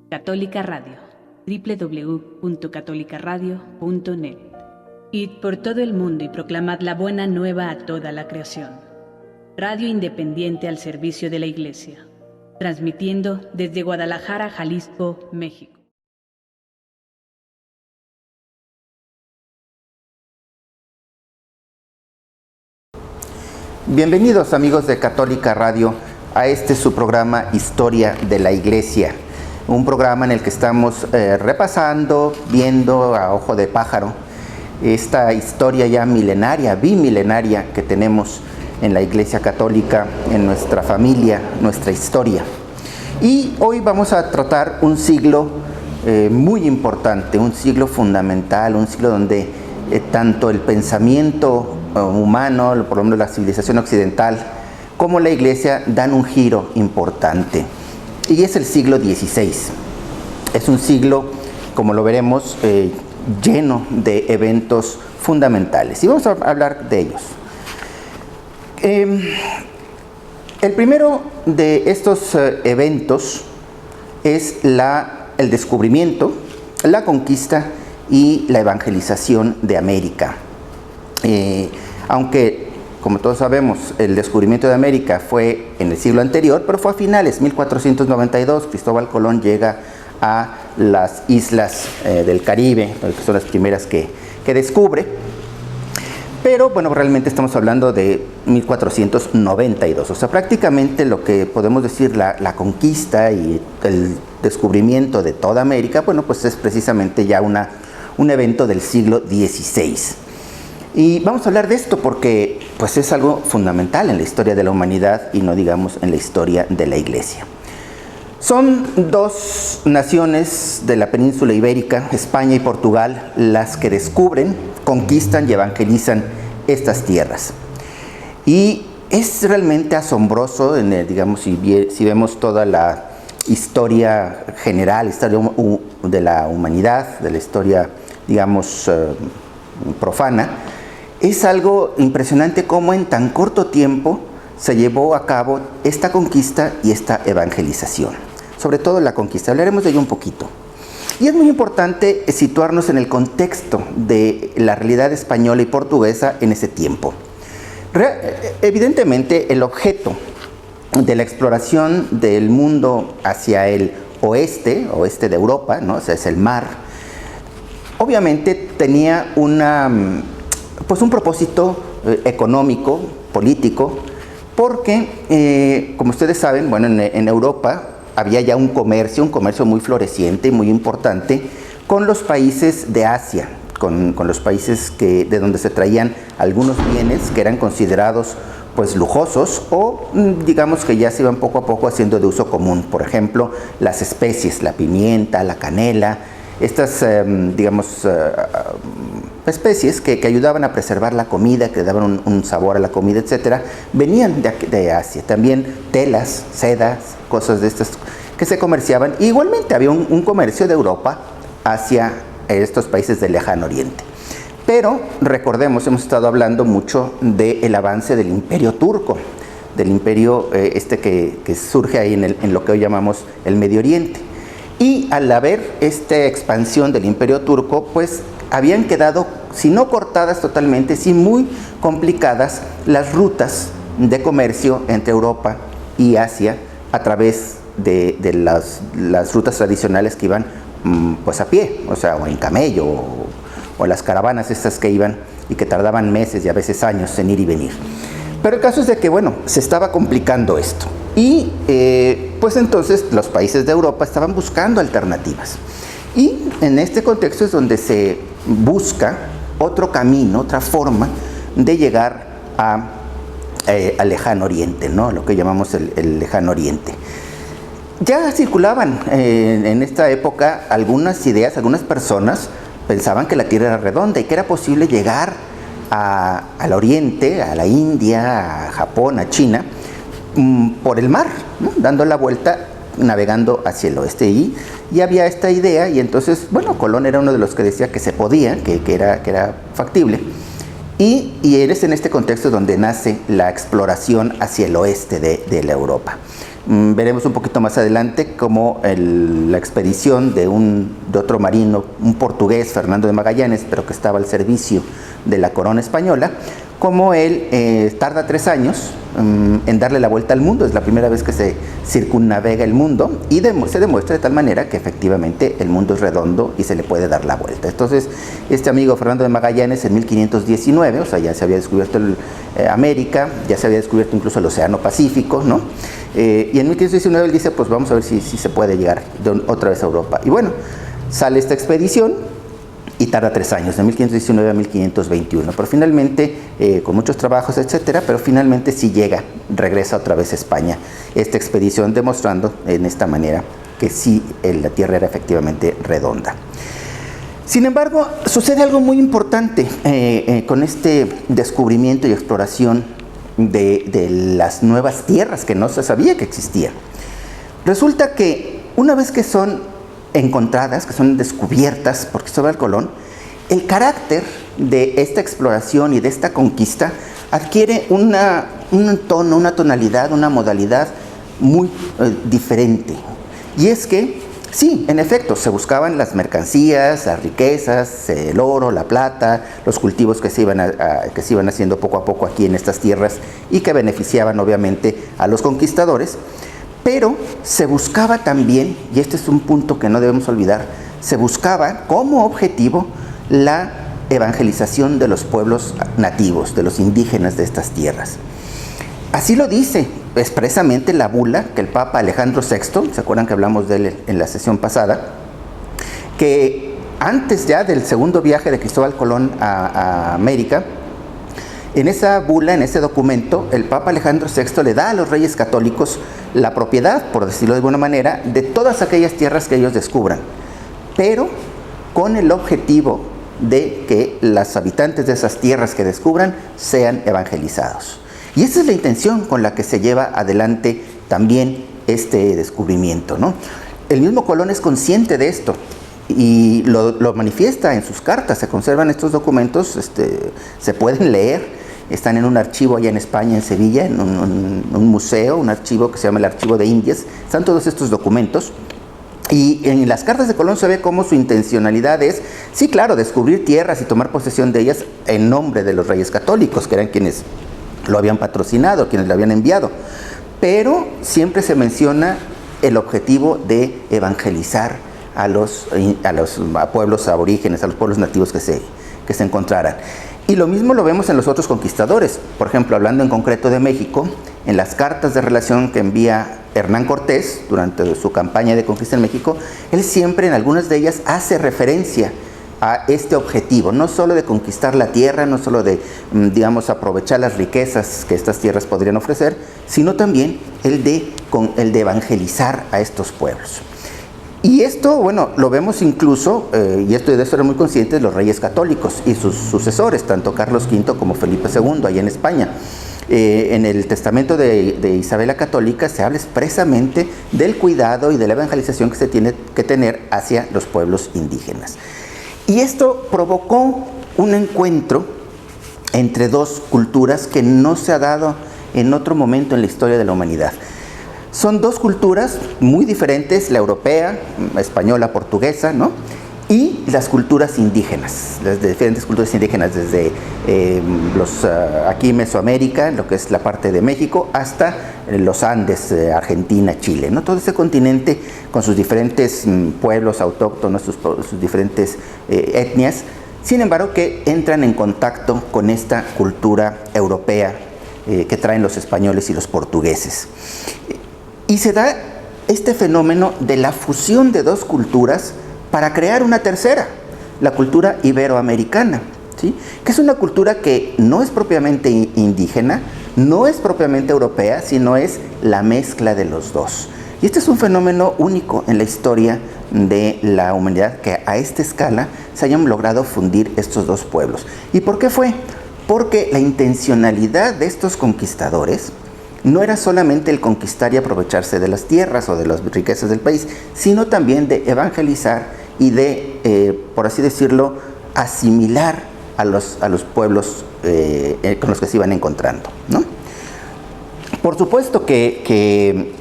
Católica Radio, www.catolicaradio.net. Id por todo el mundo y proclamad la buena nueva a toda la creación. Radio independiente al servicio de la Iglesia, transmitiendo desde Guadalajara, Jalisco, México. Bienvenidos amigos de Católica Radio a su programa Historia de la Iglesia, un programa en el que estamos repasando, viendo a ojo de pájaro esta historia ya milenaria, bimilenaria que tenemos en la Iglesia Católica, en nuestra familia, nuestra historia. Y hoy vamos a tratar un siglo muy importante, un siglo fundamental, un siglo donde tanto el pensamiento humano, por lo menos la civilización occidental, como la Iglesia dan un giro importante. Y es el siglo XVI. Es un siglo, como lo veremos, lleno de eventos fundamentales. Y vamos a hablar de ellos. El primero de estos eventos es el descubrimiento, la conquista y la evangelización de América. Aunque, como todos sabemos, el descubrimiento de América fue en el siglo anterior, pero fue a finales, 1492, Cristóbal Colón llega a las islas del Caribe, que son las primeras que descubre. Pero, bueno, realmente estamos hablando de 1492, o sea, prácticamente lo que podemos decir la conquista y el descubrimiento de toda América, bueno, pues es precisamente ya un evento del siglo XVI. Y vamos a hablar de esto porque pues es algo fundamental en la historia de la humanidad y no digamos en la historia de la Iglesia. Son dos naciones de la península ibérica, España y Portugal, las que descubren, conquistan y evangelizan estas tierras. Y es realmente asombroso, digamos, si vemos toda la historia general, historia de la humanidad, de la historia, digamos, profana. Es algo impresionante cómo en tan corto tiempo se llevó a cabo esta conquista y esta evangelización. Sobre todo la conquista, hablaremos de ello un poquito. Y es muy importante situarnos en el contexto de la realidad española y portuguesa en ese tiempo. Evidentemente, el objeto de la exploración del mundo hacia el oeste de Europa, ¿no? O sea, es el mar, obviamente tenía un propósito económico, político, porque, como ustedes saben, bueno, en Europa había ya un comercio muy floreciente y muy importante con los países de Asia, con los países de donde se traían algunos bienes que eran considerados pues lujosos o digamos que ya se iban poco a poco haciendo de uso común. Por ejemplo, las especies, la pimienta, la canela, estas, especies que ayudaban a preservar la comida, que daban un sabor a la comida, etcétera, venían de Asia. También telas, sedas, cosas de estas que se comerciaban. Y igualmente había un comercio de Europa hacia estos países del Lejano Oriente. Pero recordemos, hemos estado hablando mucho del avance del Imperio Turco, del imperio que surge ahí en lo que hoy llamamos el Medio Oriente. Y al haber esta expansión del Imperio Turco, pues habían quedado, si no cortadas totalmente, sí muy complicadas las rutas de comercio entre Europa y Asia a través de las rutas tradicionales que iban pues a pie, o sea, o en camello, o las caravanas estas que iban y que tardaban meses y a veces años en ir y venir. Pero el caso es de que, bueno, se estaba complicando esto. Y pues entonces los países de Europa estaban buscando alternativas. Y en este contexto es donde se busca otro camino, otra forma de llegar al Lejano Oriente, ¿no? Lo que llamamos el Lejano Oriente. Ya circulaban en esta época algunas ideas, algunas personas pensaban que la Tierra era redonda y que era posible llegar al Oriente, a la India, a Japón, a China, por el mar, ¿no? Dando la vuelta, navegando hacia el oeste. Y había esta idea, y entonces, bueno, Colón era uno de los que decía que se podía, que era factible. Y es en este contexto donde nace la exploración hacia el oeste de la Europa. Veremos un poquito más adelante cómo la expedición de otro marino, un portugués, Fernando de Magallanes, pero que estaba al servicio de la corona española, como él tarda 3 años en darle la vuelta al mundo. Es la primera vez que se circunnavega el mundo y se demuestra de tal manera que efectivamente el mundo es redondo y se le puede dar la vuelta. Entonces, este amigo Fernando de Magallanes en 1519, o sea, ya se había descubierto América, ya se había descubierto incluso el Océano Pacífico, ¿no? Y en 1519 él dice, pues vamos a ver si se puede llegar otra vez a Europa. Y bueno, sale esta expedición y tarda 3 años, de 1519 a 1521, pero finalmente, con muchos trabajos, etcétera, pero finalmente sí regresa otra vez a España, esta expedición demostrando en esta manera que sí, la Tierra era efectivamente redonda. Sin embargo, sucede algo muy importante con este descubrimiento y exploración de las nuevas tierras que no se sabía que existían. Resulta que una vez que son encontradas, que son descubiertas por Cristóbal Colón, el carácter de esta exploración y de esta conquista adquiere un tono, una tonalidad, una modalidad muy diferente. Y es que, sí, en efecto, se buscaban las mercancías, las riquezas, el oro, la plata, los cultivos que se iban haciendo poco a poco aquí en estas tierras y que beneficiaban obviamente a los conquistadores. Pero se buscaba también, y este es un punto que no debemos olvidar, se buscaba como objetivo la evangelización de los pueblos nativos, de los indígenas de estas tierras. Así lo dice expresamente la bula que el Papa Alejandro VI, ¿se acuerdan que hablamos de él en la sesión pasada? Que antes ya del segundo viaje de Cristóbal Colón a América, en esa bula, en ese documento, el Papa Alejandro VI le da a los reyes católicos la propiedad, por decirlo de alguna manera, de todas aquellas tierras que ellos descubran, pero con el objetivo de que los habitantes de esas tierras que descubran sean evangelizados. Y esa es la intención con la que se lleva adelante también este descubrimiento, ¿no? El mismo Colón es consciente de esto y lo manifiesta en sus cartas. Se conservan estos documentos, se pueden leer. Están en un archivo allá en España, en Sevilla, en un museo, un archivo que se llama el Archivo de Indias. Están todos estos documentos. Y en las cartas de Colón se ve cómo su intencionalidad es, sí, claro, descubrir tierras y tomar posesión de ellas en nombre de los reyes católicos, que eran quienes lo habían patrocinado, quienes lo habían enviado. Pero siempre se menciona el objetivo de evangelizar a los pueblos aborígenes, a los pueblos nativos que se encontraran. Y lo mismo lo vemos en los otros conquistadores. Por ejemplo, hablando en concreto de México, en las cartas de relación que envía Hernán Cortés durante su campaña de conquista en México, él siempre en algunas de ellas hace referencia a este objetivo, no solo de conquistar la tierra, no solo de, digamos, aprovechar las riquezas que estas tierras podrían ofrecer, sino también el de evangelizar a estos pueblos. Y esto, bueno, lo vemos incluso, y de eso eran muy conscientes los reyes católicos y sus sucesores, tanto Carlos V como Felipe II, allá en España. En el testamento de Isabel la Católica se habla expresamente del cuidado y de la evangelización que se tiene que tener hacia los pueblos indígenas. Y esto provocó un encuentro entre dos culturas que no se ha dado en otro momento en la historia de la humanidad. Son dos culturas muy diferentes, la europea, española, portuguesa, ¿no? Y las culturas indígenas, las diferentes culturas indígenas, desde aquí Mesoamérica, lo que es la parte de México, hasta los Andes, Argentina, Chile, ¿no? Todo ese continente con sus diferentes pueblos autóctonos, sus diferentes etnias, sin embargo que entran en contacto con esta cultura europea que traen los españoles y los portugueses. Y se da este fenómeno de la fusión de dos culturas para crear una tercera, la cultura iberoamericana, ¿sí? Que es una cultura que no es propiamente indígena, no es propiamente europea, sino es la mezcla de los dos. Y este es un fenómeno único en la historia de la humanidad, que a esta escala se hayan logrado fundir estos dos pueblos. ¿Y por qué fue? Porque la intencionalidad de estos conquistadores no era solamente el conquistar y aprovecharse de las tierras o de las riquezas del país, sino también de evangelizar y de, por así decirlo, asimilar a los pueblos con los que se iban encontrando, ¿no? Por supuesto que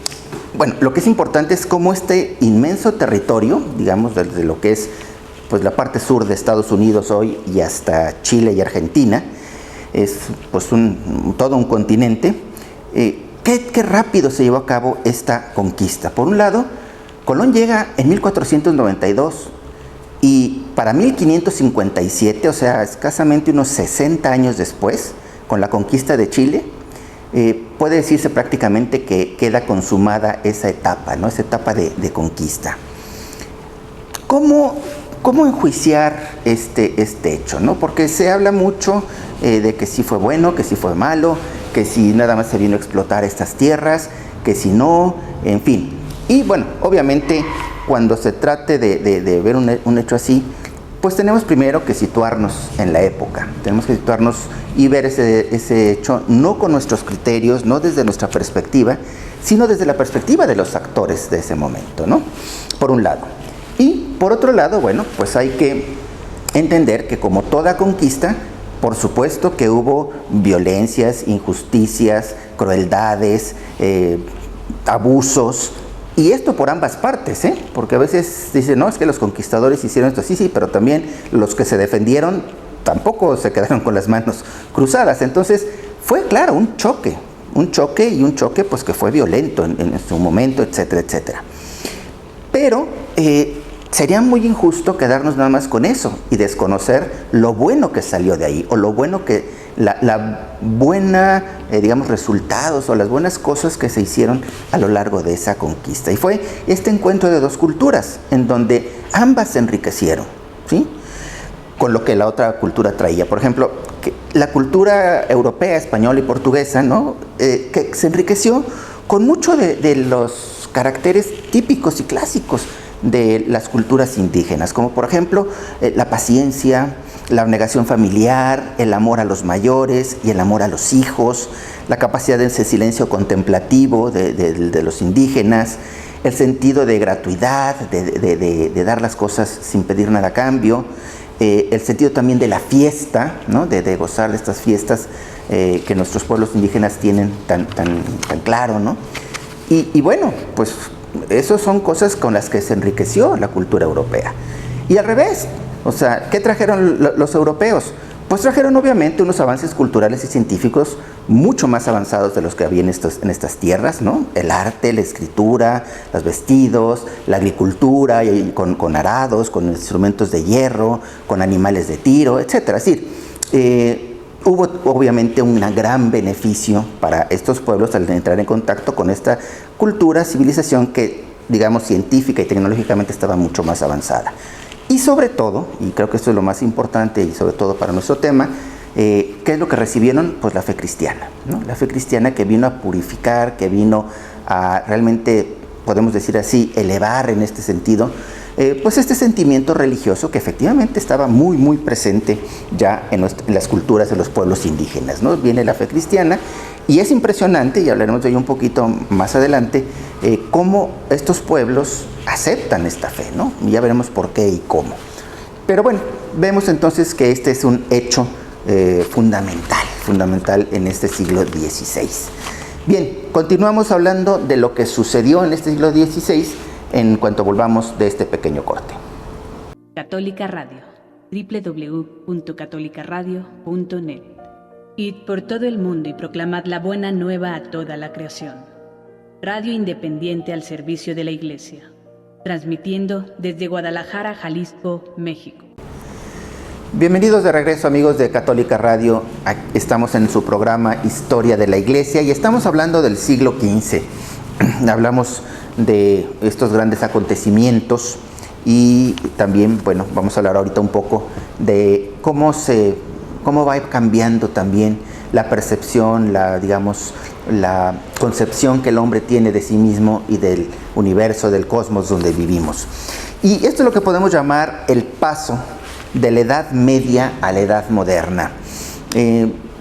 bueno, lo que es importante es cómo este inmenso territorio, digamos, desde lo que es pues la parte sur de Estados Unidos hoy y hasta Chile y Argentina, es pues todo un continente. Qué rápido se llevó a cabo esta conquista. Por un lado, Colón llega en 1492 y para 1557, o sea, escasamente unos 60 años después, con la conquista de Chile, puede decirse prácticamente que queda consumada esa etapa, ¿no? Esa etapa de conquista. ¿Cómo enjuiciar este hecho, ¿no? Porque se habla mucho de que sí fue bueno, que sí fue malo, que si nada más se vino a explotar estas tierras, que si no, en fin. Y bueno, obviamente cuando se trate de ver un hecho así, pues tenemos primero que situarnos en la época, tenemos que situarnos y ver ese hecho no con nuestros criterios, no desde nuestra perspectiva, sino desde la perspectiva de los actores de ese momento, ¿no? Por un lado. Y por otro lado, bueno, pues hay que entender que como toda conquista, por supuesto que hubo violencias, injusticias, crueldades, abusos, y esto por ambas partes, porque a veces dicen, no, es que los conquistadores hicieron esto, sí, pero también los que se defendieron tampoco se quedaron con las manos cruzadas. Entonces fue, claro, un choque pues que fue violento en su momento, etcétera, etcétera. Pero sería muy injusto quedarnos nada más con eso y desconocer lo bueno que salió de ahí, o lo bueno que la buena, digamos, resultados o las buenas cosas que se hicieron a lo largo de esa conquista. Y fue este encuentro de dos culturas en donde ambas se enriquecieron, ¿sí?, con lo que la otra cultura traía. Por ejemplo, que la cultura europea, española y portuguesa, ¿no?, que se enriqueció con mucho de los caracteres típicos y clásicos de las culturas indígenas, como por ejemplo la paciencia, la abnegación familiar, el amor a los mayores y el amor a los hijos, la capacidad de ese silencio contemplativo de los indígenas, el sentido de gratuidad, de dar las cosas sin pedir nada a cambio, el sentido también de la fiesta, ¿no?, de gozar de estas fiestas que nuestros pueblos indígenas tienen tan claro, ¿no? Y bueno, pues esas son cosas con las que se enriqueció la cultura europea. Y al revés, o sea, ¿qué trajeron los europeos? Pues trajeron obviamente unos avances culturales y científicos mucho más avanzados de los que había en estas tierras, ¿no? El arte, la escritura, los vestidos, la agricultura, y con arados, con instrumentos de hierro, con animales de tiro, etc. Es decir, hubo obviamente un gran beneficio para estos pueblos al entrar en contacto con esta cultura, civilización que, digamos, científica y tecnológicamente estaba mucho más avanzada. Y sobre todo, y creo que esto es lo más importante y sobre todo para nuestro tema, ¿qué es lo que recibieron? Pues la fe cristiana, ¿no? La fe cristiana que vino a purificar, que vino a realmente, podemos decir así, elevar en este sentido, pues este sentimiento religioso que efectivamente estaba muy, muy presente ya en las culturas de los pueblos indígenas, ¿no? Viene la fe cristiana y es impresionante, y hablaremos de ello un poquito más adelante, cómo estos pueblos aceptan esta fe, ¿no? Y ya veremos por qué y cómo. Pero bueno, vemos entonces que este es un hecho fundamental en este siglo XVI. Bien, continuamos hablando de lo que sucedió en este siglo XVI en cuanto volvamos de este pequeño corte. Católica Radio, www.catolicaradio.net. Id por todo el mundo y proclamad la buena nueva a toda la creación. Radio independiente al servicio de la Iglesia, transmitiendo desde Guadalajara, Jalisco, México. Bienvenidos de regreso, amigos de Católica Radio. Estamos en su programa Historia de la Iglesia y estamos hablando del siglo XV. Hablamos de estos grandes acontecimientos y también, bueno, vamos a hablar ahorita un poco de cómo va cambiando también la percepción, la concepción que el hombre tiene de sí mismo y del universo, del cosmos donde vivimos. Y esto es lo que podemos llamar el paso de la Edad Media a la Edad Moderna.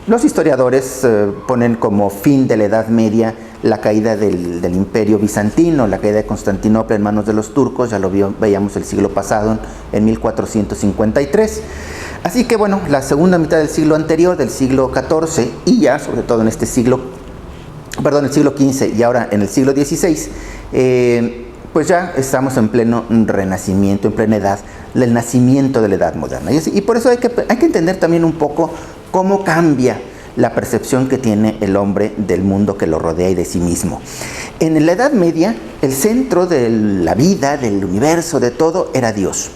Los historiadores ponen como fin de la Edad Media la caída del Imperio Bizantino, la caída de Constantinopla en manos de los turcos, ya lo veíamos el siglo pasado, en 1453. Así que bueno, la segunda mitad del siglo anterior, del siglo XIV, y ya sobre todo en el siglo XV y ahora en el siglo XVI, pues ya estamos en pleno renacimiento, en plena edad, el nacimiento de la edad moderna. Y por eso hay que entender también un poco cómo cambia la percepción que tiene el hombre del mundo que lo rodea y de sí mismo. En la Edad Media, el centro de la vida, del universo, de todo, era Dios.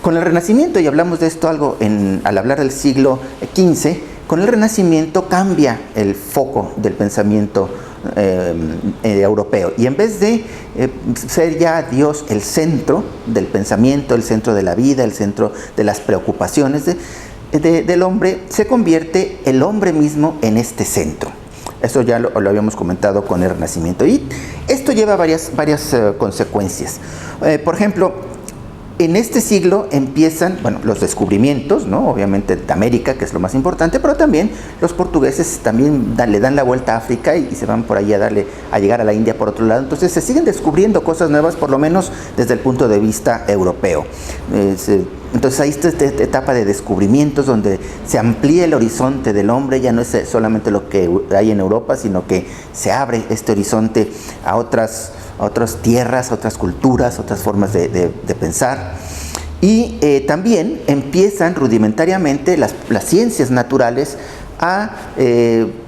Con el Renacimiento, y hablamos de esto algo al hablar del siglo XV, con el Renacimiento cambia el foco del pensamiento europeo, y en vez de ser ya Dios el centro del pensamiento, el centro de la vida, el centro de las preocupaciones del hombre, se convierte el hombre mismo en este centro. Eso ya lo habíamos comentado con el Renacimiento, y esto lleva varias consecuencias. Por ejemplo, en este siglo empiezan, los descubrimientos, ¿no? Obviamente de América, que es lo más importante, pero también los portugueses también le dan la vuelta a África y se van por ahí a llegar a la India por otro lado. Entonces se siguen descubriendo cosas nuevas, por lo menos desde el punto de vista europeo. Entonces ahí está esta etapa de descubrimientos donde se amplía el horizonte del hombre, ya no es solamente lo que hay en Europa, sino que se abre este horizonte a otras tierras, otras culturas, otras formas de pensar. Y también empiezan rudimentariamente las ciencias naturales a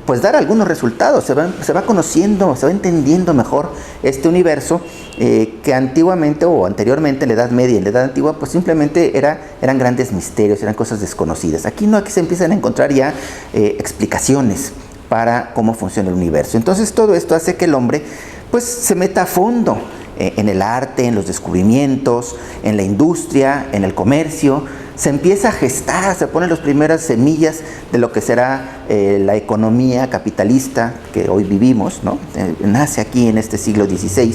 pues dar algunos resultados. Se va conociendo, se va entendiendo mejor este universo que antiguamente o anteriormente en la Edad Media, en la Edad Antigua, pues simplemente eran grandes misterios, eran cosas desconocidas. Aquí no, aquí se empiezan a encontrar ya explicaciones para cómo funciona el universo. Entonces todo esto hace que el hombre pues se meta a fondo en el arte, en los descubrimientos, en la industria, en el comercio. Se empieza a gestar, se ponen las primeras semillas de lo que será la economía capitalista que hoy vivimos, ¿no? Nace aquí en este siglo XVI.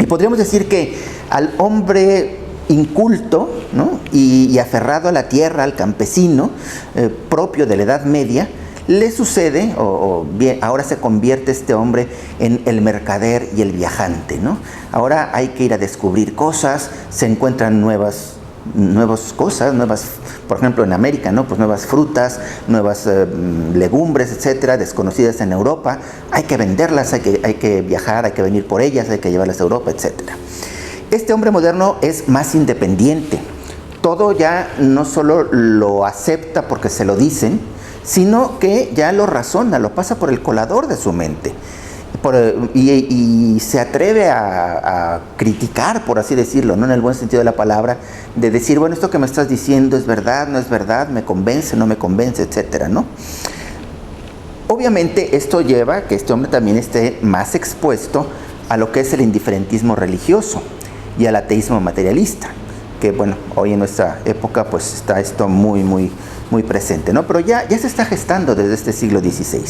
Y podríamos decir que al hombre inculto, ¿no? y aferrado a la tierra, al campesino, propio de la Edad Media, le sucede, bien, ahora se convierte este hombre en el mercader y el viajante, ¿no? Ahora hay que ir a descubrir cosas, se encuentran nuevas cosas, por ejemplo en América, ¿no? Pues nuevas frutas, nuevas legumbres, etcétera, desconocidas en Europa. Hay que venderlas, hay que viajar, hay que venir por ellas, hay que llevarlas a Europa, etcétera. Este hombre moderno es más independiente. Todo ya no solo lo acepta porque se lo dicen, sino que ya lo razona, lo pasa por el colador de su mente. Y se atreve a criticar, por así decirlo, ¿no? En el buen sentido de la palabra, de decir, bueno, esto que me estás diciendo es verdad, no es verdad, me convence, no me convence, etcétera, ¿no? Obviamente esto lleva a que este hombre también esté más expuesto a lo que es el indiferentismo religioso y al ateísmo materialista, que bueno, hoy en nuestra época pues está esto muy presente, ¿no? Pero ya se está gestando desde este siglo XVI.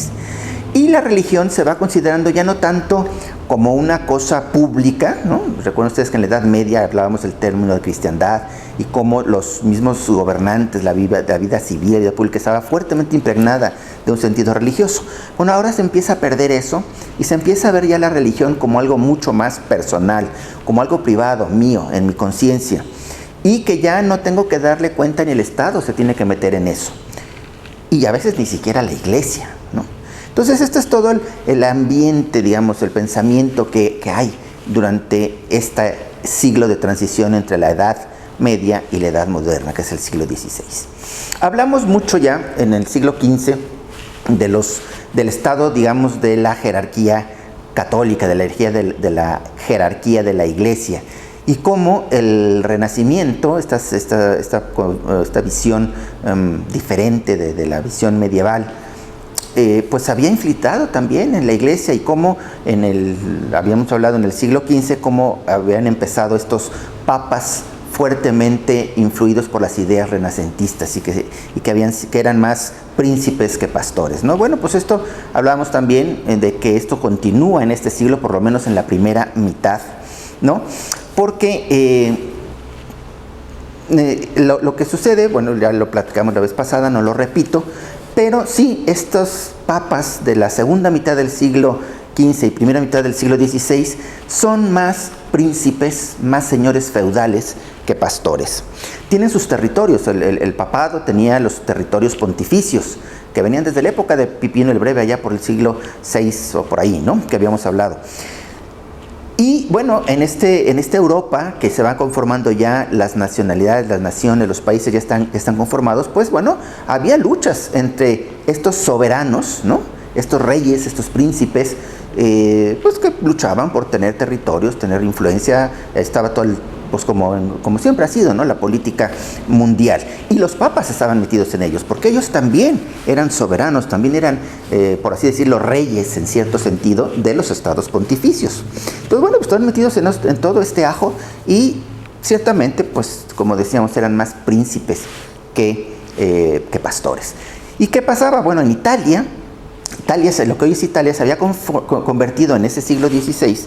Y la religión se va considerando ya no tanto como una cosa pública, ¿no? Recuerden ustedes que en la Edad Media hablábamos del término de cristiandad y cómo los mismos gobernantes, la vida civil, la vida pública estaba fuertemente impregnada de un sentido religioso. Bueno, ahora se empieza a perder eso y se empieza a ver ya la religión como algo mucho más personal, como algo privado, mío, en mi conciencia. Y que ya no tengo que darle cuenta, ni el Estado se tiene que meter en eso. Y a veces ni siquiera la iglesia, ¿no? Entonces este es todo el ambiente, digamos, el pensamiento que hay durante este siglo de transición entre la Edad Media y la Edad Moderna, que es el siglo XVI. Hablamos mucho ya en el siglo XV del estado, digamos, de la jerarquía católica, de la jerarquía de la iglesia. Y cómo el Renacimiento, esta visión diferente de la visión medieval, pues había infiltrado también en la iglesia, y cómo habíamos hablado en el siglo XV, cómo habían empezado estos papas fuertemente influidos por las ideas renacentistas y que eran más príncipes que pastores, ¿no? Bueno, pues esto hablábamos también de que esto continúa en este siglo, por lo menos en la primera mitad, ¿no? Porque lo que sucede, bueno, ya lo platicamos la vez pasada, no lo repito, pero sí, estos papas de la segunda mitad del siglo XV y primera mitad del siglo XVI son más príncipes, más señores feudales que pastores. Tienen sus territorios, el papado tenía los territorios pontificios, que venían desde la época de 'Pipino el Breve, allá por el siglo VI o por ahí, ¿no? Que habíamos hablado. Y bueno, en esta Europa que se van conformando ya las nacionalidades, las naciones, los países ya están conformados, pues bueno, había luchas entre estos soberanos, ¿no? Estos reyes, estos príncipes, pues que luchaban por tener territorios, tener influencia. Estaba todo pues como siempre ha sido, ¿no? La política mundial. Y los papas estaban metidos en ellos, porque ellos también eran soberanos, también eran, por así decirlo, reyes en cierto sentido de los estados pontificios. Entonces, bueno, pues estaban metidos en todo este ajo y ciertamente, pues como decíamos, eran más príncipes que pastores. ¿Y qué pasaba? Bueno, en Italia, lo que hoy es Italia, se había convertido en ese siglo XVI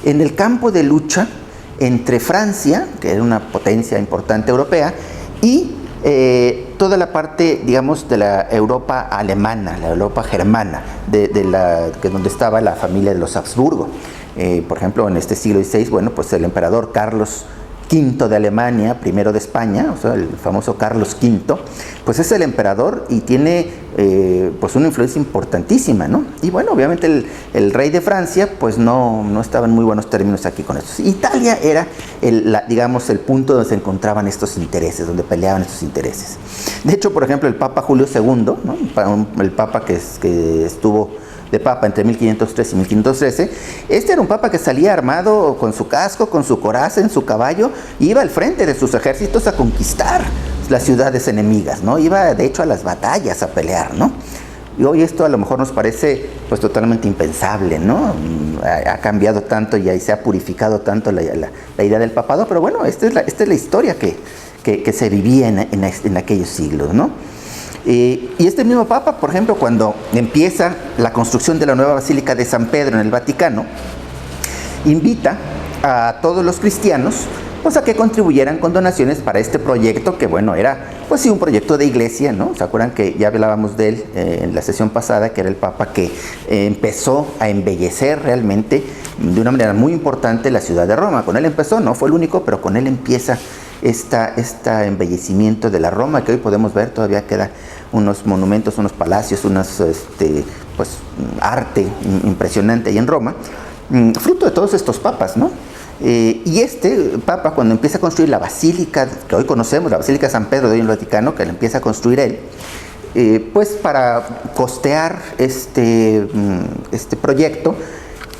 en el campo de lucha entre Francia, que era una potencia importante europea, y toda la parte, digamos, de la Europa alemana, la Europa germana, donde estaba la familia de los Habsburgo. Por ejemplo, en este siglo XVI, bueno, pues el emperador Carlos V de Alemania, primero de España, o sea, el famoso Carlos V, pues es el emperador y tiene pues una influencia importantísima, ¿no? Y bueno, obviamente el rey de Francia, pues no estaba en muy buenos términos aquí con esto. Italia era, digamos, el punto donde se encontraban estos intereses, donde peleaban estos intereses. De hecho, por ejemplo, el Papa Julio II, ¿no? El Papa que estuvo de papa entre 1503 y 1513, este era un papa que salía armado con su casco, con su coraza, en su caballo, y iba al frente de sus ejércitos a conquistar las ciudades enemigas, ¿no? Iba de hecho a las batallas a pelear, ¿no? Y hoy esto a lo mejor nos parece pues totalmente impensable, ¿no? Ha cambiado tanto y ahí se ha purificado tanto la idea del papado, pero bueno, esta es la historia que se vivía en aquellos siglos, ¿no? Y este mismo Papa, por ejemplo, cuando empieza la construcción de la nueva Basílica de San Pedro en el Vaticano, invita a todos los cristianos pues a que contribuyeran con donaciones para este proyecto, que bueno, era pues sí un proyecto de iglesia, ¿no? ¿Se acuerdan que ya hablábamos de él en la sesión pasada, que era el Papa que empezó a embellecer realmente de una manera muy importante la ciudad de Roma? Con él empezó, no fue el único, pero con él empieza este embellecimiento de la Roma, que hoy podemos ver, todavía queda unos monumentos, unos palacios, pues arte impresionante ahí en Roma, fruto de todos estos papas, ¿no? Y este papa, cuando empieza a construir la basílica que hoy conocemos, la Basílica de San Pedro de hoy en el Vaticano, que la empieza a construir él, pues para costear este proyecto,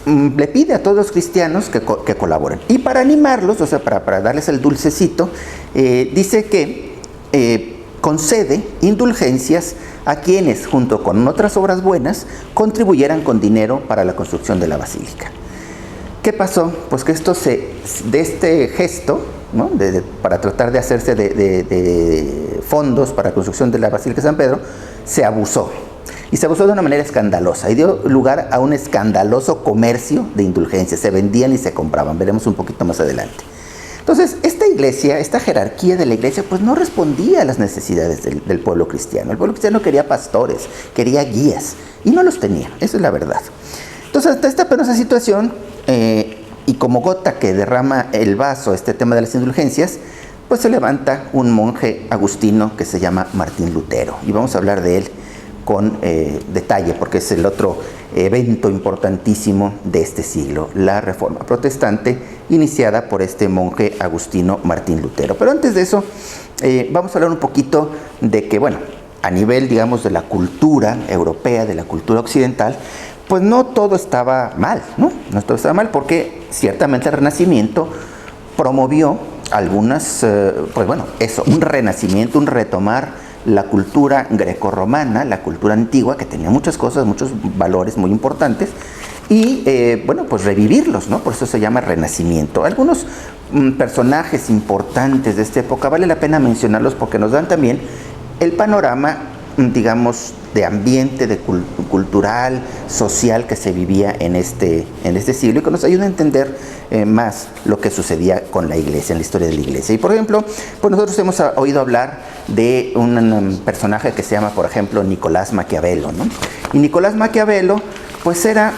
le pide a todos los cristianos que colaboren. Y para animarlos, o sea, para darles el dulcecito, dice que concede indulgencias a quienes, junto con otras obras buenas, contribuyeran con dinero para la construcción de la basílica. ¿Qué pasó? Pues que de este gesto, ¿no? Para tratar de hacerse de fondos para la construcción de la Basílica de San Pedro, se abusó. Y se abusó de una manera escandalosa y dio lugar a un escandaloso comercio de indulgencias. Se vendían y se compraban. Veremos un poquito más adelante. Entonces, esta iglesia, esta jerarquía de la iglesia, pues no respondía a las necesidades del pueblo cristiano. El pueblo cristiano quería pastores, quería guías, y no los tenía. Esa es la verdad. Entonces, ante esta penosa situación, y como gota que derrama el vaso, este tema de las indulgencias, pues se levanta un monje agustino que se llama Martín Lutero. Y vamos a hablar de él con detalle, porque es el otro evento importantísimo de este siglo, la Reforma Protestante, iniciada por este monje agustino Martín Lutero. Pero antes de eso, vamos a hablar un poquito de que, bueno, a nivel, digamos, de la cultura europea, de la cultura occidental, pues no todo estaba mal, ¿no? No todo estaba mal, porque ciertamente el Renacimiento promovió algunas, pues bueno, un renacimiento, un retomar la cultura grecorromana, la cultura antigua, que tenía muchas cosas, muchos valores muy importantes, y bueno, pues revivirlos, ¿no? Por eso se llama Renacimiento. Algunos personajes importantes de esta época vale la pena mencionarlos porque nos dan también el panorama, digamos, de ambiente, de cultural, social que se vivía en este siglo, y que nos ayuda a entender más lo que sucedía con la iglesia, en la historia de la iglesia. Y por ejemplo, pues nosotros hemos oído hablar de un personaje que se llama, por ejemplo, Nicolás Maquiavelo, ¿no? Y Nicolás Maquiavelo, pues era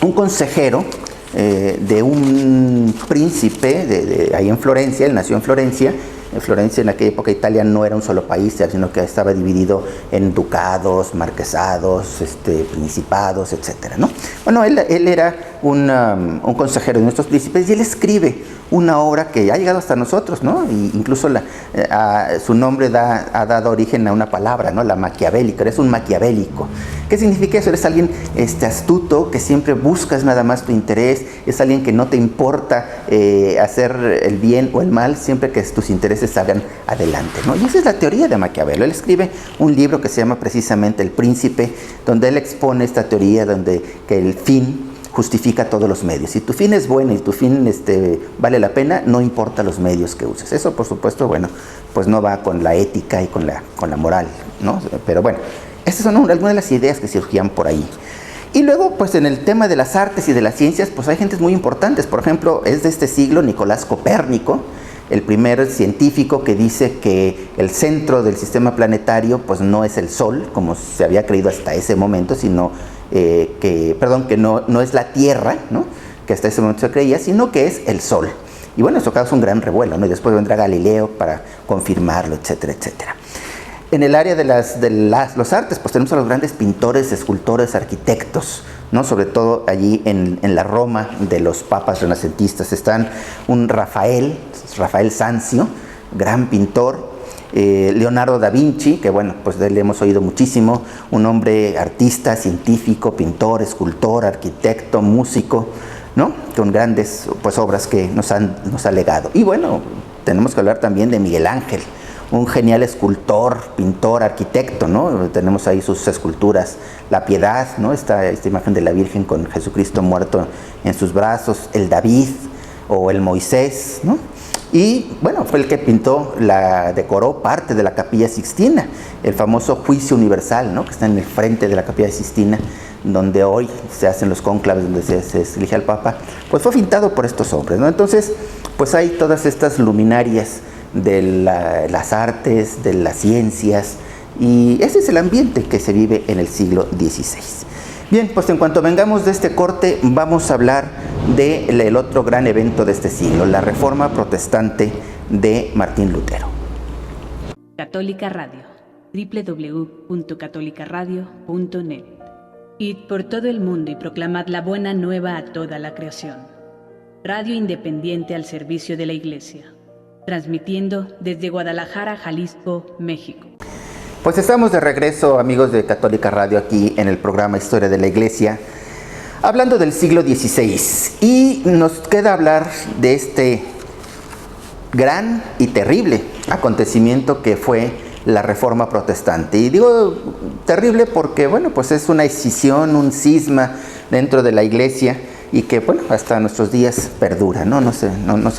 un consejero de un príncipe ahí en Florencia. Él nació en Florencia. En Florencia, en aquella época, Italia no era un solo país, sino que estaba dividido en ducados, marquesados, principados, etcétera, ¿no? Bueno, él era un consejero de nuestros príncipes, y él escribe una obra que ha llegado hasta nosotros, ¿no? Y incluso su nombre ha dado origen a una palabra, ¿no? La maquiavélica. Eres un maquiavélico. ¿Qué significa eso? Eres alguien astuto, que siempre buscas nada más tu interés, es alguien que no te importa hacer el bien o el mal, siempre que tus intereses salgan adelante, ¿no? Y esa es la teoría de Maquiavelo. Él escribe un libro que se llama precisamente El Príncipe, donde él expone esta teoría que el fin justifica todos los medios. Si tu fin es bueno y tu fin vale la pena, no importa los medios que uses. Eso, por supuesto, bueno, pues no va con la ética y con la moral, ¿no? Pero bueno, estas son algunas de las ideas que surgían por ahí. Y luego, pues en el tema de las artes y de las ciencias, pues hay gentes muy importantes. Por ejemplo, es de este siglo Nicolás Copérnico, el primer científico que dice que el centro del sistema planetario pues no es el Sol, como se había creído hasta ese momento, sino que no es la Tierra, ¿no? Que hasta ese momento se creía, sino que es el Sol. Y bueno, eso causa un gran revuelo, ¿no? Y después vendrá Galileo para confirmarlo, etcétera, etcétera. En el área de los artes, pues tenemos a los grandes pintores, escultores, arquitectos, ¿no? Sobre todo allí en la Roma de los papas renacentistas. Están un Rafael Sanzio, gran pintor, Leonardo da Vinci, que bueno, pues de él hemos oído muchísimo, un hombre artista, científico, pintor, escultor, arquitecto, músico, ¿no? Con grandes pues obras que nos ha legado. Y bueno, tenemos que hablar también de Miguel Ángel, un genial escultor, pintor, arquitecto, ¿no? Tenemos ahí sus esculturas, la Piedad, ¿no? Esta imagen de la Virgen con Jesucristo muerto en sus brazos, el David o el Moisés, ¿no? Y bueno, fue el que decoró parte de la Capilla Sixtina, el famoso Juicio Universal, ¿no? Que está en el frente de la Capilla Sixtina, donde hoy se hacen los cónclaves, donde se elige al Papa, pues fue pintado por estos hombres, ¿no? Entonces, pues hay todas estas luminarias de las artes, de las ciencias, y ese es el ambiente que se vive en el siglo XVI. Bien, pues en cuanto vengamos de este corte, vamos a hablar del otro gran evento de este siglo, la Reforma Protestante de Martín Lutero. Católica Radio, www.catolicaradio.net. Id por todo el mundo y proclamad la buena nueva a toda la creación. Radio independiente al servicio de la Iglesia. Transmitiendo desde Guadalajara, Jalisco, México. Pues estamos de regreso, amigos de Católica Radio, aquí en el programa Historia de la Iglesia, hablando del siglo XVI. Y nos queda hablar de este gran y terrible acontecimiento que fue la Reforma Protestante. Y digo terrible porque, bueno, pues es una escisión, un cisma dentro de la Iglesia y que, bueno, hasta nuestros días perdura, ¿no? No se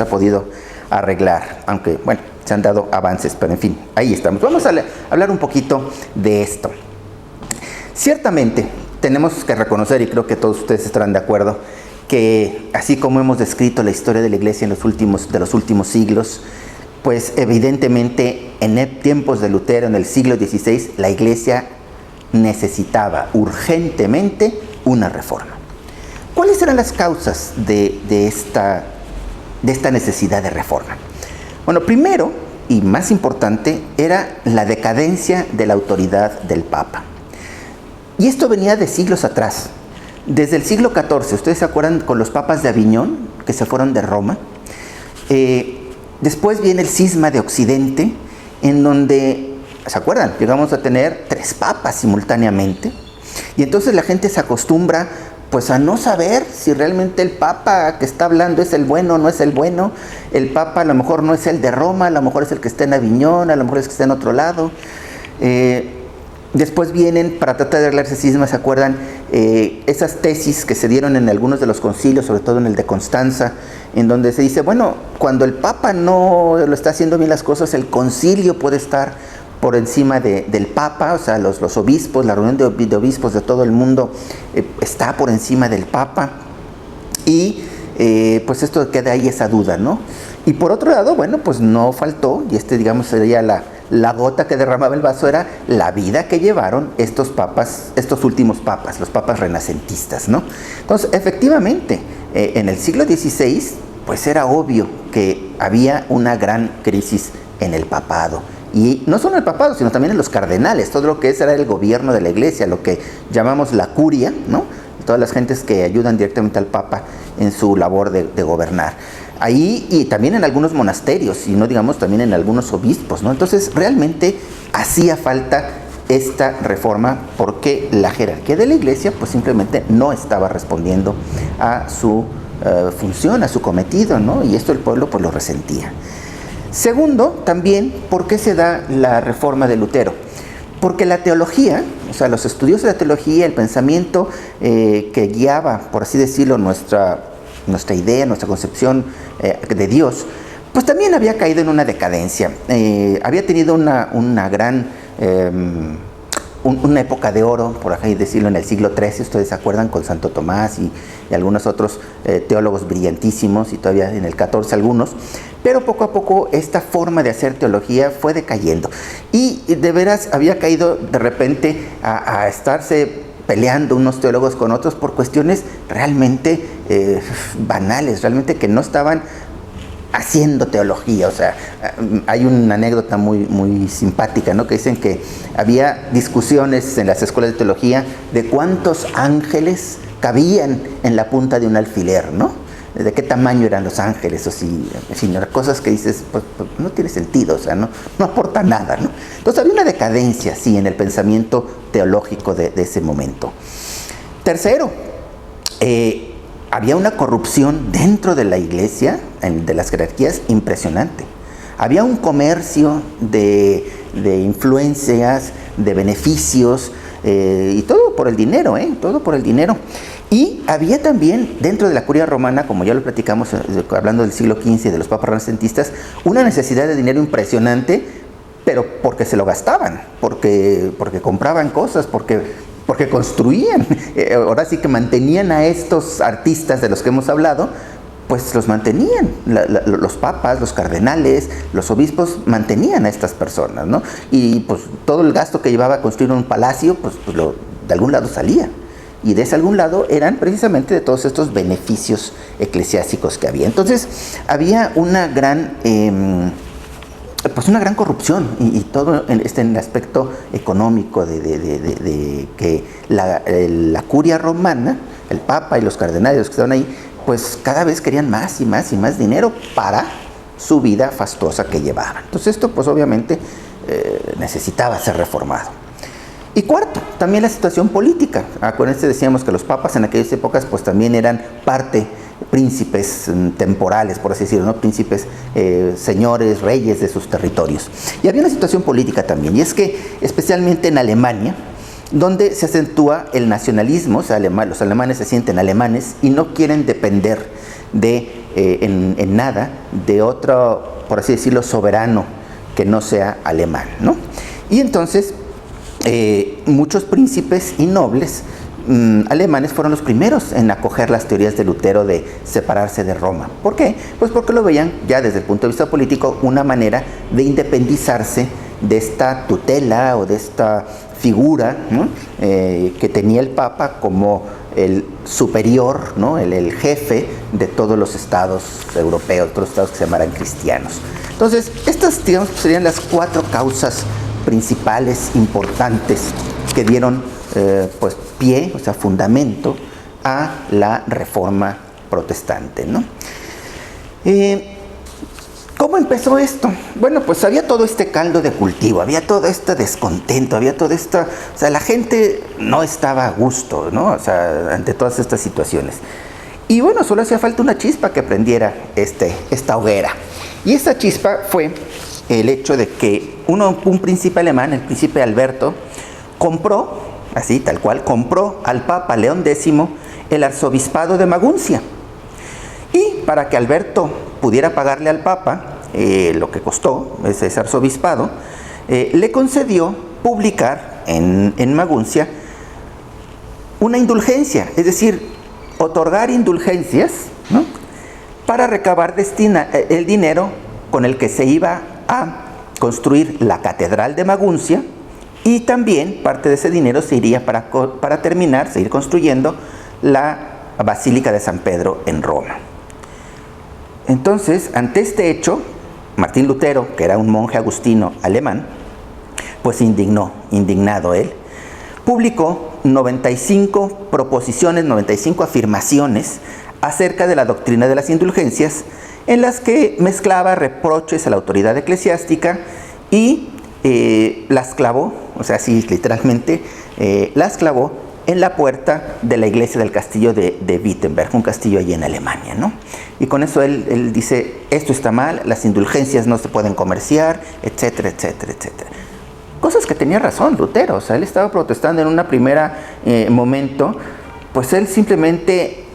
ha podido arreglar, aunque, bueno, se han dado avances, pero en fin, ahí estamos. Vamos a hablar un poquito de esto. Ciertamente, tenemos que reconocer, y creo que todos ustedes estarán de acuerdo, que así como hemos descrito la historia de la Iglesia de los últimos siglos, pues evidentemente en tiempos de Lutero, en el siglo XVI, la Iglesia necesitaba urgentemente una reforma. ¿Cuáles eran las causas de esta necesidad de reforma? Bueno, primero y más importante era la decadencia de la autoridad del Papa. Y esto venía de siglos atrás. Desde el siglo XIV, ¿ustedes se acuerdan con los papas de Aviñón, que se fueron de Roma? Después viene el cisma de Occidente, en donde, ¿se acuerdan? Llegamos a tener 3 papas simultáneamente. Y entonces la gente se acostumbra pues a no saber si realmente el Papa que está hablando es el bueno o no es el bueno. El Papa a lo mejor no es el de Roma, a lo mejor es el que está en Aviñón, a lo mejor es el que está en otro lado. Después vienen, para tratar de arreglar ese cisma, ¿se acuerdan? Esas tesis que se dieron en algunos de los concilios, sobre todo en el de Constanza, en donde se dice, bueno, cuando el Papa no lo está haciendo bien las cosas, el concilio puede estar por encima del Papa, o sea, los obispos, la reunión de obispos de todo el mundo está por encima del Papa, y pues esto queda ahí esa duda, ¿no? Y por otro lado, bueno, pues no faltó, y digamos sería la gota que derramaba el vaso, era la vida que llevaron estos últimos papas, los papas renacentistas, ¿no? Entonces, efectivamente, en el siglo XVI, pues era obvio que había una gran crisis en el papado. Y no solo en el papado, sino también en los cardenales, todo lo que era el gobierno de la Iglesia, lo que llamamos la curia, ¿no? todas las gentes que ayudan directamente al Papa en su labor de gobernar. Ahí, y también en algunos monasterios, y no digamos también en algunos obispos, ¿no? Entonces realmente hacía falta esta reforma porque la jerarquía de la Iglesia pues simplemente no estaba respondiendo a su función, a su cometido, ¿no? Y esto el pueblo pues lo resentía. Segundo, también, ¿por qué se da la reforma de Lutero? Porque la teología, o sea, los estudios de la teología, el pensamiento que guiaba, por así decirlo, nuestra idea, nuestra concepción de Dios, pues también había caído en una decadencia. Había tenido una gran, una época de oro, por así decirlo, en el siglo XIII, ustedes se acuerdan, con Santo Tomás y algunos otros teólogos brillantísimos, y todavía en el XIV algunos, pero poco a poco esta forma de hacer teología fue decayendo. Y de veras había caído de repente a estarse peleando unos teólogos con otros por cuestiones realmente banales, realmente que no estaban haciendo teología. O sea, hay una anécdota muy simpática, ¿no? Que dicen que había discusiones en las escuelas de teología de cuántos ángeles cabían en la punta de un alfiler, ¿no? De qué tamaño eran los ángeles, o si, en fin, cosas que dices, pues no tiene sentido, o sea, no aporta nada, ¿no? Entonces había una decadencia, sí, en el pensamiento teológico de ese momento. Tercero, había una corrupción dentro de la Iglesia, de las jerarquías, impresionante. Había un comercio de influencias, de beneficios, y todo por el dinero, todo por el dinero. Y había también, dentro de la curia romana, como ya lo platicamos hablando del siglo XV y de los papas renacentistas, una necesidad de dinero impresionante, pero porque se lo gastaban, porque compraban cosas, porque construían. Ahora sí que mantenían a estos artistas de los que hemos hablado, pues los mantenían. Los papas, los cardenales, los obispos mantenían a estas personas, ¿no? Y pues todo el gasto que llevaba a construir un palacio, pues de algún lado salía. Y de ese algún lado eran precisamente de todos estos beneficios eclesiásticos que había. Entonces había una gran corrupción, y todo en el aspecto económico de que la curia romana, el papa y los cardenales, los que estaban ahí, pues cada vez querían más y más y más dinero para su vida fastuosa que llevaban. Entonces esto pues obviamente necesitaba ser reformado. Y cuarto, también la situación política. Acuérdense, decíamos que los papas en aquellas épocas pues también eran príncipes temporales, por así decirlo, ¿no? Príncipes, señores, reyes de sus territorios. Y había una situación política también, y es que especialmente en Alemania, donde se acentúa el nacionalismo, o sea, los alemanes se sienten alemanes y no quieren depender en nada de otro, por así decirlo, soberano que no sea alemán, ¿no? Y entonces muchos príncipes y nobles alemanes fueron los primeros en acoger las teorías de Lutero de separarse de Roma. ¿Por qué? Pues porque lo veían ya desde el punto de vista político una manera de independizarse de esta tutela o de esta figura, ¿no? Que tenía el Papa como el superior, ¿no? el jefe de todos los estados europeos, todos los estados que se llamaran cristianos. Entonces, estas, digamos, serían las 4 causas principales, importantes, que dieron pues pie, o sea, fundamento a la reforma protestante, ¿no? ¿Cómo empezó esto? Bueno, pues había todo este caldo de cultivo, había todo este descontento, había todo esto, o sea, la gente no estaba a gusto, ¿no? O sea, ante todas estas situaciones. Y bueno, solo hacía falta una chispa que prendiera esta hoguera. Y esa chispa fue el hecho de que un príncipe alemán, el príncipe Alberto, compró, así tal cual, compró al Papa León X el arzobispado de Maguncia. Y para que Alberto pudiera pagarle al Papa lo que costó ese arzobispado, le concedió publicar en Maguncia una indulgencia, es decir, otorgar indulgencias, ¿no? Para recabar el dinero con el que se iba a construir la catedral de Maguncia, y también parte de ese dinero se iría para seguir construyendo la Basílica de San Pedro en Roma. Entonces, ante este hecho, Martín Lutero, que era un monje agustino alemán, pues indignado él, publicó 95 proposiciones, 95 afirmaciones acerca de la doctrina de las indulgencias, en las que mezclaba reproches a la autoridad eclesiástica y las clavó, o sea, sí, literalmente, las clavó en la puerta de la iglesia del castillo de Wittenberg, un castillo allí en Alemania, ¿no? Y con eso él dice, esto está mal, las indulgencias no se pueden comerciar, etcétera, etcétera, etcétera. Cosas que tenía razón Lutero, o sea, él estaba protestando en una primera momento, pues él simplemente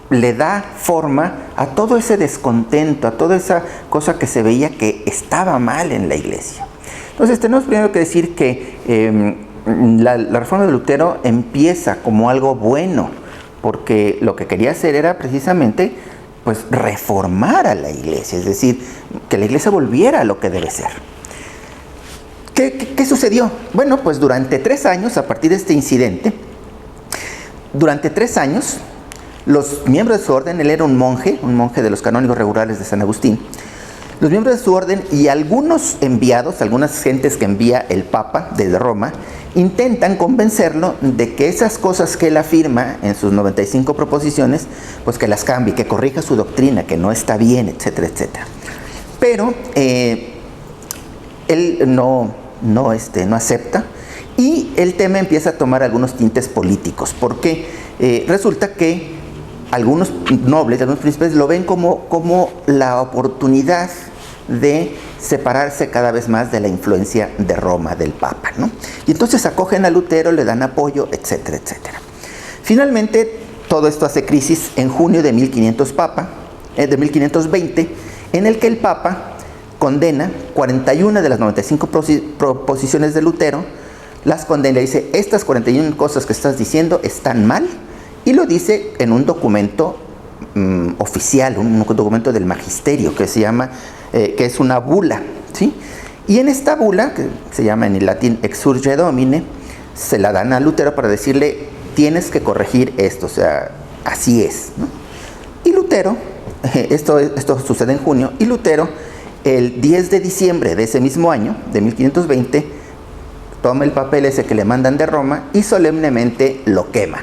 le da forma a todo ese descontento, a toda esa cosa que se veía que estaba mal en la iglesia. Entonces tenemos primero que decir que la reforma de Lutero empieza como algo bueno, porque lo que quería hacer era precisamente pues reformar a la iglesia, es decir, que la iglesia volviera a lo que debe ser. ¿Qué sucedió? Bueno, pues durante 3 años, a partir de este incidente, durante 3 años, los miembros de su orden, él era un monje de los canónigos regulares de San Agustín, los miembros de su orden y algunos enviados, algunas gentes que envía el Papa desde Roma, intentan convencerlo de que esas cosas que él afirma en sus 95 proposiciones, pues que las cambie, que corrija su doctrina, que no está bien, etcétera, etcétera. Pero él no acepta, y el tema empieza a tomar algunos tintes políticos, porque resulta que algunos nobles, algunos príncipes lo ven como la oportunidad de separarse cada vez más de la influencia de Roma, del Papa, ¿no? Y entonces acogen a Lutero, le dan apoyo, etcétera, etcétera. Finalmente, todo esto hace crisis en junio de 1520, en el que el Papa condena 41 de las 95 proposiciones de Lutero, las condena y dice, estas 41 cosas que estás diciendo están mal, y lo dice en un documento oficial, un documento del magisterio que se llama, que es una bula, ¿sí? Y en esta bula, que se llama en el latín Exsurge Domine, se la dan a Lutero para decirle, tienes que corregir esto, o sea, así es, ¿no? Y Lutero, esto sucede en junio, y Lutero, el 10 de diciembre de ese mismo año, de 1520, toma el papel ese que le mandan de Roma y solemnemente lo quema.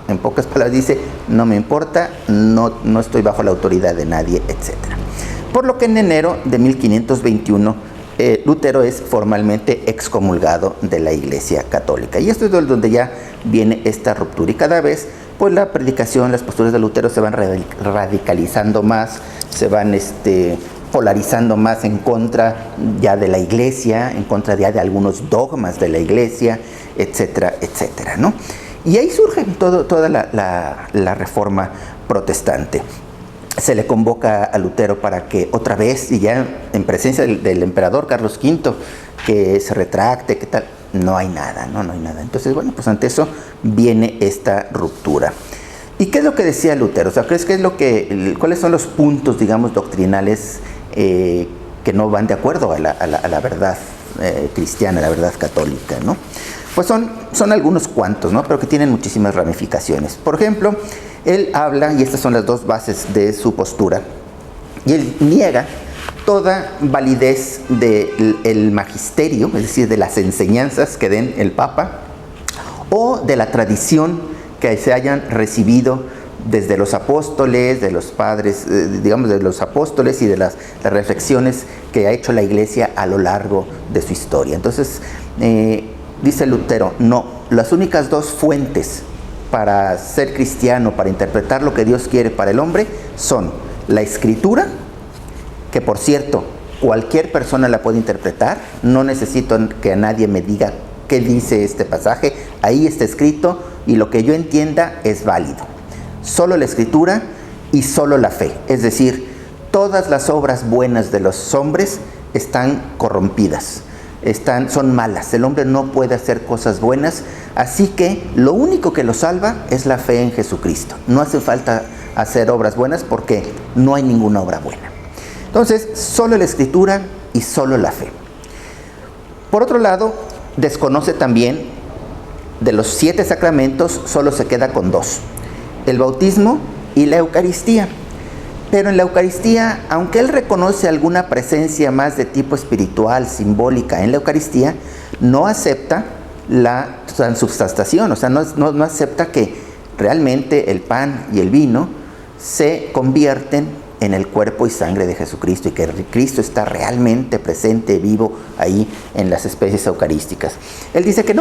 En pocas palabras dice, no me importa, no estoy bajo la autoridad de nadie, etc. Por lo que en enero de 1521 Lutero es formalmente excomulgado de la Iglesia Católica. Y esto es donde ya viene esta ruptura. Y cada vez pues la predicación, las posturas de Lutero se van radicalizando más, se van polarizando más en contra ya de la Iglesia, en contra ya de algunos dogmas de la Iglesia, etcétera, etcétera, ¿no? Y ahí surge toda la reforma protestante. Se le convoca a Lutero para que otra vez, y ya en presencia del emperador Carlos V, que se retracte, que tal, no hay nada, no hay nada. Entonces, bueno, pues ante eso viene esta ruptura. ¿Y qué es lo que decía Lutero? O sea, ¿crees cuáles son los puntos, digamos, doctrinales que no van de acuerdo a la verdad cristiana, a la verdad católica, ¿no? Pues son algunos cuantos, ¿no? Pero que tienen muchísimas ramificaciones. Por ejemplo, él habla, y estas son las dos bases de su postura, y él niega toda validez del magisterio, es decir, de las enseñanzas que den el Papa, o de la tradición que se hayan recibido desde los apóstoles, de los padres, digamos, de los apóstoles y de las reflexiones que ha hecho la Iglesia a lo largo de su historia. Entonces, dice Lutero, no, las únicas dos fuentes para ser cristiano, para interpretar lo que Dios quiere para el hombre, son la Escritura, que por cierto, cualquier persona la puede interpretar, no necesito que nadie me diga qué dice este pasaje, ahí está escrito y lo que yo entienda es válido. Solo la Escritura y solo la fe, es decir, todas las obras buenas de los hombres están corrompidas, son malas, el hombre no puede hacer cosas buenas, así que lo único que lo salva es la fe en Jesucristo. No hace falta hacer obras buenas porque no hay ninguna obra buena. Entonces, solo la Escritura y solo la fe. Por otro lado, desconoce también de los 7 sacramentos, solo se queda con 2, el bautismo y la Eucaristía. Pero en la Eucaristía, aunque él reconoce alguna presencia más de tipo espiritual, simbólica en la Eucaristía, no acepta la transubstanciación, o sea, no acepta que realmente el pan y el vino se convierten en el cuerpo y sangre de Jesucristo y que Cristo está realmente presente, vivo ahí en las especies eucarísticas. Él dice que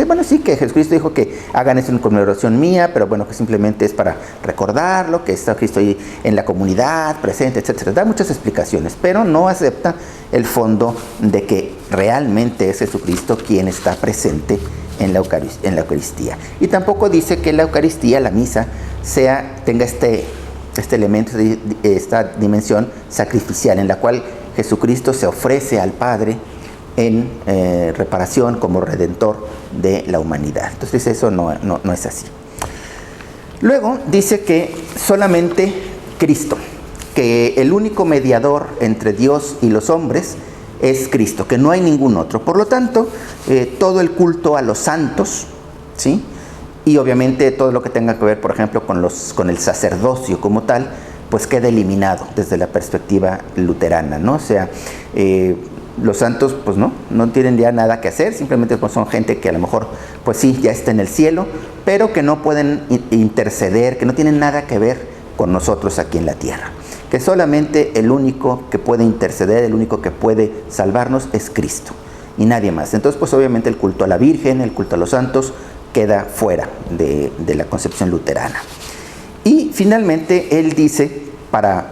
bueno, sí, que Jesucristo dijo que hagan eso en conmemoración mía, pero bueno, que simplemente es para recordarlo, que está Cristo ahí en la comunidad, presente, etcétera. Da muchas explicaciones, pero no acepta el fondo de que realmente es Jesucristo quien está presente en la Eucaristía. Y tampoco dice que la Eucaristía, la misa, tenga este elemento, esta dimensión sacrificial en la cual Jesucristo se ofrece al Padre en reparación como redentor de la humanidad. Entonces eso no es así. Luego dice que solamente Cristo, que el único mediador entre Dios y los hombres es Cristo, que no hay ningún otro. Por lo tanto, todo el culto a los santos, ¿sí?, y obviamente todo lo que tenga que ver, por ejemplo, con el sacerdocio como tal, pues queda eliminado desde la perspectiva luterana, ¿no? O sea, los santos pues no tienen ya nada que hacer, simplemente pues son gente que a lo mejor pues sí, ya está en el cielo, pero que no pueden interceder, que no tienen nada que ver con nosotros aquí en la tierra. Que solamente el único que puede interceder, el único que puede salvarnos es Cristo y nadie más. Entonces pues obviamente el culto a la Virgen, el culto a los santos, queda fuera de la concepción luterana. Y finalmente él dice, para,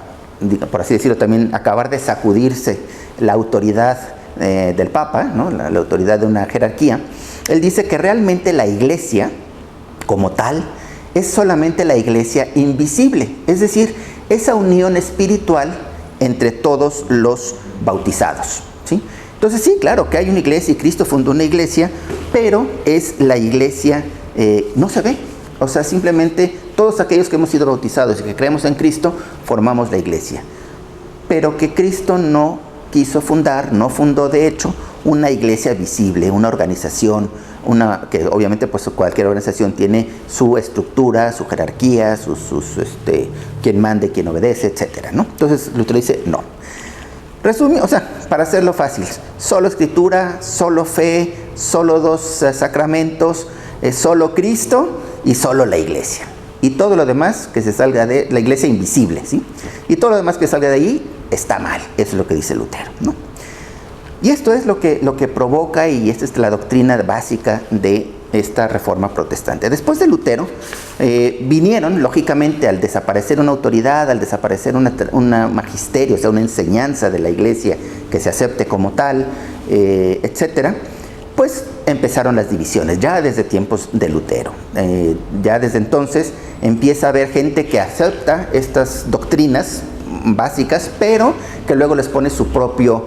por así decirlo, también acabar de sacudirse la autoridad del Papa, ¿no?, la autoridad de una jerarquía, él dice que realmente la Iglesia como tal es solamente la Iglesia invisible, es decir, esa unión espiritual entre todos los bautizados, ¿sí? Entonces sí, claro que hay una iglesia y Cristo fundó una iglesia, pero es la iglesia, no se ve. O sea, simplemente todos aquellos que hemos sido bautizados y que creemos en Cristo, formamos la iglesia. Pero que Cristo no quiso fundar, no fundó de hecho, una iglesia visible, una organización, que obviamente pues cualquier organización tiene su estructura, su jerarquía, quién mande, quién obedece, etcétera, ¿no? Entonces Lutero dice no. Resume, o sea, para hacerlo fácil, solo escritura, solo fe, solo dos sacramentos, solo Cristo y solo la iglesia. Y todo lo demás que se salga de la iglesia invisible, ¿sí? Y todo lo demás que salga de ahí está mal. Eso es lo que dice Lutero, ¿no? Y esto es lo que provoca, y esta es la doctrina básica de esta reforma protestante. Después de Lutero, vinieron, lógicamente, al desaparecer una autoridad, al desaparecer una magisterio, o sea, una enseñanza de la iglesia que se acepte como tal, etcétera, pues empezaron las divisiones, ya desde tiempos de Lutero. Ya desde entonces empieza a haber gente que acepta estas doctrinas básicas, pero que luego les pone su propia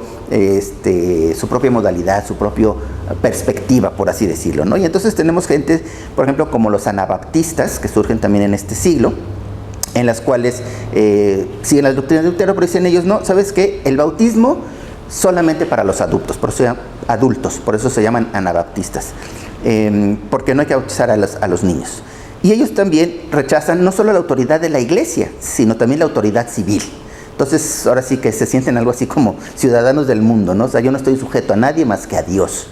modalidad, su propia perspectiva, por así decirlo, ¿no? Y entonces tenemos gente, por ejemplo, como los anabaptistas, que surgen también en este siglo, en las cuales siguen las doctrinas de Lutero, pero dicen ellos, no, ¿sabes qué? El bautismo solamente para los adultos, por eso se llaman anabaptistas, porque no hay que bautizar a los niños. Y ellos también rechazan no solo la autoridad de la iglesia, sino también la autoridad civil. Entonces, ahora sí que se sienten algo así como ciudadanos del mundo, ¿no? O sea, yo no estoy sujeto a nadie más que a Dios.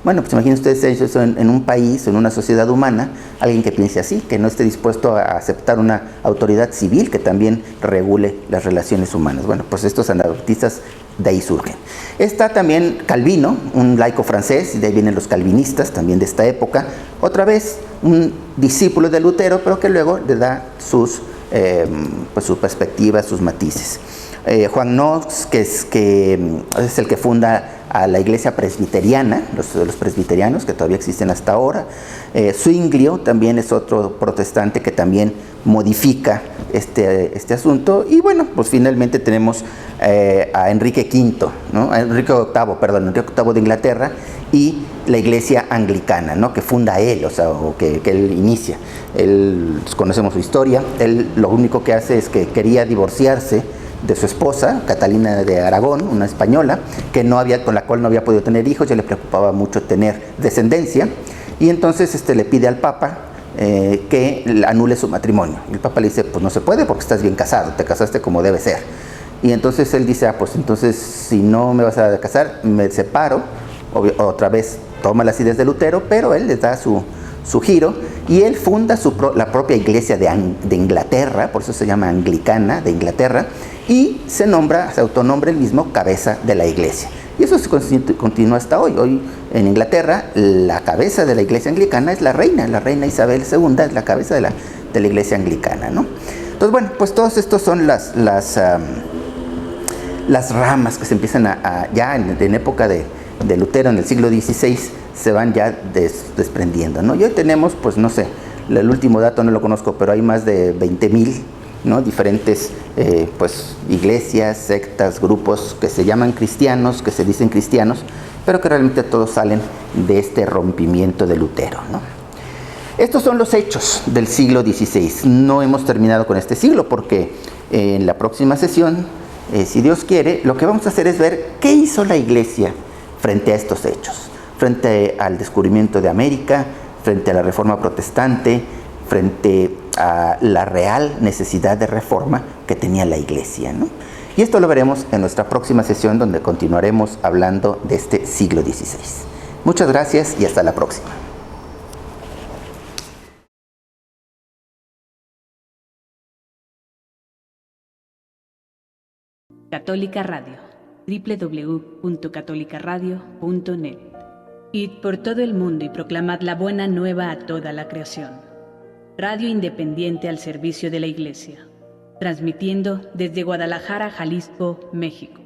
Bueno, pues imaginen ustedes eso en un país, en una sociedad humana, alguien que piense así, que no esté dispuesto a aceptar una autoridad civil que también regule las relaciones humanas. Bueno, pues estos anabaptistas de ahí surgen. Está también Calvino, un laico francés, y de ahí vienen los calvinistas, también de esta época. Otra vez, un discípulo de Lutero, pero que luego le da su perspectiva, sus matices. Juan Knox, que es el que funda a la iglesia presbiteriana, los presbiterianos que todavía existen hasta ahora. Zwinglio también es otro protestante que también modifica este asunto. Y bueno, pues finalmente tenemos a Enrique V, ¿no? Enrique VIII de Inglaterra, y la iglesia anglicana, ¿no?, que funda él, que él inicia. Conocemos su historia. Él lo único que hace es que quería divorciarse de su esposa, Catalina de Aragón, una española, con la cual no había podido tener hijos, ya le preocupaba mucho tener descendencia, y entonces le pide al Papa que anule su matrimonio. Y el Papa le dice, pues no se puede porque estás bien casado, te casaste como debe ser. Y entonces él dice, pues entonces si no me vas a casar, me separo, otra vez toma las ideas de Lutero, pero él les da su giro y él funda la propia iglesia de Inglaterra, por eso se llama anglicana de Inglaterra, y se autonombra el mismo cabeza de la iglesia. Y eso se continúa hasta hoy. Hoy en Inglaterra la cabeza de la iglesia anglicana es la reina Isabel II es la cabeza de la iglesia anglicana, ¿no? Entonces, bueno, pues todos estos son las ramas que se empiezan ya en época de Lutero, en el siglo XVI, se van ya desprendiendo, ¿no? Y hoy tenemos, pues no sé, el último dato no lo conozco, pero hay más de 20,000, ¿no? Diferentes pues iglesias, sectas, grupos que se llaman cristianos, que se dicen cristianos, pero que realmente todos salen de este rompimiento de Lutero, ¿no? Estos son los hechos del siglo XVI. No hemos terminado con este siglo porque en la próxima sesión, si Dios quiere, lo que vamos a hacer es ver qué hizo la iglesia frente a estos hechos, frente al descubrimiento de América, frente a la reforma protestante, frente a la real necesidad de reforma que tenía la iglesia, ¿no? Y esto lo veremos en nuestra próxima sesión, donde continuaremos hablando de este siglo XVI. Muchas gracias y hasta la próxima. Católica Radio, www.catolicaradio.net. Id por todo el mundo y proclamad la buena nueva a toda la creación. Radio independiente al servicio de la Iglesia, transmitiendo desde Guadalajara, Jalisco, México.